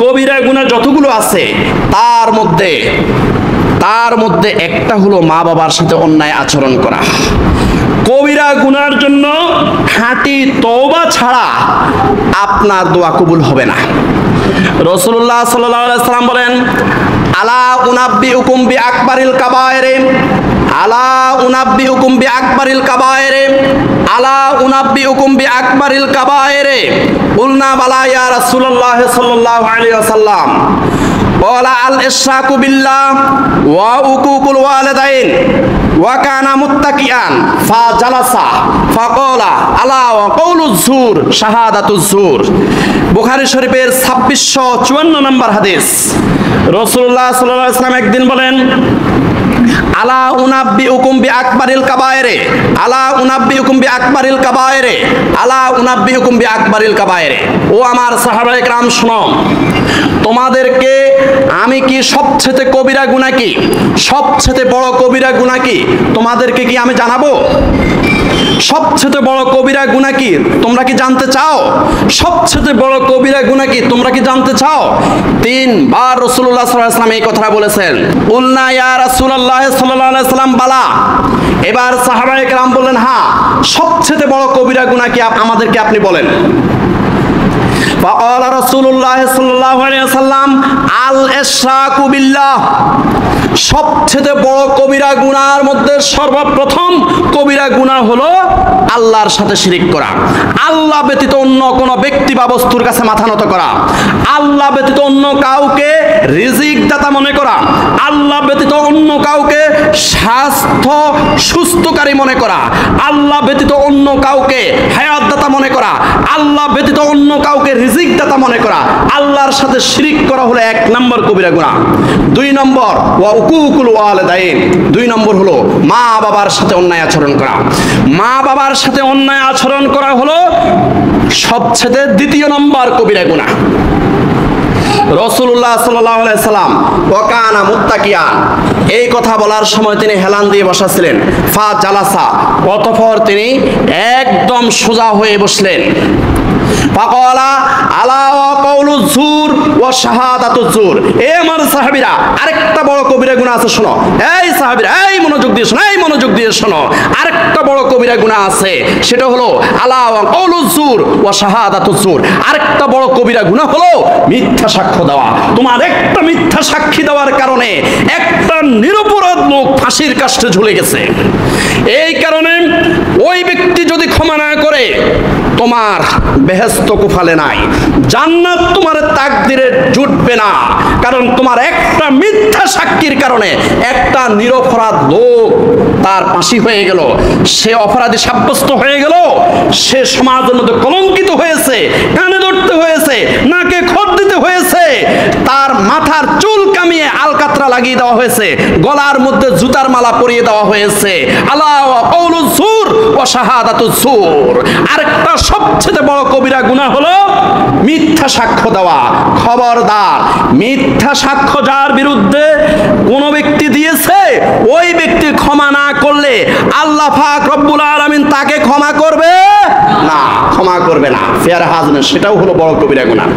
কবিরা গুনাহ যতগুলো আছে তার মধ্যে একটা হলো মা বাবার সাথে অন্যায় আচরণ করা। কবিরা গুনার জন্য খাঁটি তওবা ছাড়া আপনার দোয়া কবুল হবে না। রাসূলুল্লাহ সাল্লাল্লাহু আলাইহি ওয়াসাল্লাম বলেন, আলা উনাব্বিউকুম বিআকবারিল কাবায়েরে, আলা উনাব্বিউকুম বিআকবারিল কাবায়েরে, আলা উনাব্বিউকুম বিআকবারিল কাবায়েরে। কুলনা বালা ইয়া রাসূলুল্লাহ সাল্লাল্লাহু আলাইহি ওয়াসাল্লাম। ওয়ালা আল ইশরাকু বিল্লাহ ওয়া উকুকুল ওয়ালিদাইন ওয়া কানা মুত্তাকিয়ান ফাজালাসা ফাকালা আলা ওয়া কাউলুজ জুর শাহাদাতুজ জুর। বুখারী শরীফের 2654 নম্বর হাদিস। রাসূলুল্লাহ সাল্লাল্লাহু আলাইহি ওয়াসাল্লাম একদিন বলেন, আলা উনাব্বিউকুম বিআকবারিল কাবায়েরে, আলা উনাব্বিউকুম বিআকবারিল কাবায়েরে, আলা উনাব্বিউকুম বিআকবারিল কাবায়েরে। ও আমার সাহাবায়ে কেরাম শুনো, তোমাদেরকে আমি কি সবচেয়ে কবিরা গুনাহ কি, সবচেয়ে বড় কবিরা গুনাহ কি তোমাদেরকে কি আমি জানাবো? সবচেয়ে বড় কবিরা গুনাহ কি তোমরা কি জানতে চাও? সবচেয়ে বড় কবিরা গুনাহ কি তোমরা কি জানতে চাও? তিনবার রাসূলুল্লাহ সাল্লাল্লাহু আলাইহি ওয়াসাল্লাম এই কথাটা বলেছেন। উলনা ইয়া রাসূলুল্লাহ সাল্লাল্লাহু আলাইহি ওয়াসাল্লাম বালা। এবার সাহাবায়ে কেরাম বললেন, হ্যাঁ, সবচেয়ে বড় কবিরা গুনাহ কি আমাদেরকে আপনি বলেন। فقال رسول الله صلى الله عليه وسلم الاشراك بالله। সবচেয়ে বড় কবিরা গুনাহর মধ্যে সর্বপ্রথম কবিরা গুনাহ হলো আল্লাহর সাথে শিরিক করা, আল্লাহ ব্যতীত অন্য কোনো ব্যক্তি বা বস্তুর কাছে মাথা নত করা, আল্লাহ ব্যতীত অন্য কাউকে রিজিক দাতা মনে করা, আল্লাহ ব্যতীত অন্য কাউকে স্বাস্থ্য সুস্থকারী মনে করা, আল্লাহ ব্যতীত অন্য কাউকে হায়াত দাতা মনে করা, আল্লাহ ব্যতীত অন্য কাউকে রিজিক দাতা মনে করা। আল্লাহর সাথে শিরিক করা হলো এক নম্বর কবিরা গুনাহ। দুই নম্বর ওয়া উকুকুল ওয়ালিদাইন, দুই নম্বর হলো মা বাবার সাথে অন্যায় আচরণ করা। মা বাবার সাথে অন্যায় আচরণ করা হলো সবচেয়ে দ্বিতীয় নম্বর কবিরা গুনাহ। রাসূলুল্লাহ সাল্লাল্লাহু আলাইহি সাল্লাম ওয়া কানা মুত্তাকিয়ান, এই কথা বলার সময় তিনি হেলান দিয়ে বসা ছিলেন। ফা জালাসা, অতঃপর তিনি একদম সোজা হয়ে বসলেন। ফাকালা আলা ওয়া কাউলুজ জুর ওয়া শাহাদাতুজ জুর। এ আমার সাহাবীরা, আরেকটা বড় কবিরা গুনাহ আছে শোনো। এই সাহাবীরা, এই মনোযোগ দিয়ে শোনো, এই মনোযোগ দিয়ে শোনো। আরেকটা বড় কবিরা গুনাহ আছে, সেটা হলো আলা ওয়া কাউলুজ জুর ওয়া শাহাদাতুজ জুর। আরেকটা বড় কবিরা গুনাহ হলো মিথ্যা সাক্ষ্য দেওয়া। তোমার একটা মিথ্যা সাক্ষী দেওয়ার কারণে একটা নিরপরাধ লোক ফাঁসির কাষ্ঠে ঝুলে গেছে। এই কারণে ওই ব্যক্তি যদি ক্ষমা না করে, তোমার বেহেশত কুফালে নাই, জান্নাত তোমার তাকদিরে জুটবে না। কারণ তোমার একটা মিথ্যা সাক্ষীর কারণে একটা নিরপরাধ লোক তার ফাঁসি হয়ে গেল, সে অপরাধী সাব্যস্ত হয়ে গেল, সে সমাজের মধ্যে কলঙ্কিত হয়েছে, কানে ধরতে হয়েছে, নাকে খত দিতে হয়েছে, তার মাথার চুল কামিয়ে আলকাতরা লাগিয়ে দেওয়া হয়েছে, গলার মধ্যে জুতার মালা পরিয়ে দেওয়া হয়েছে। আলা ওয়া কাউলুজ জুর ওয়া শাহাদাতুজ জুর। আরেকটা সবচেয়ে বড় কবিরা গুনাহ হলো মিথ্যা সাক্ষ্য দেওয়া। খবরদার, মিথ্যা সাক্ষ্য যার বিরুদ্ধে কোন ব্যক্তি দিয়েছে, ওই ব্যক্তি ক্ষমা না করলে আল্লাহ পাক রব্বুল আলামিন তাকে ক্ষমা করবে না, ক্ষমা করবে না। ফেয়ার হাজনে, সেটাও হলো বড় কবিরা গুনাহ।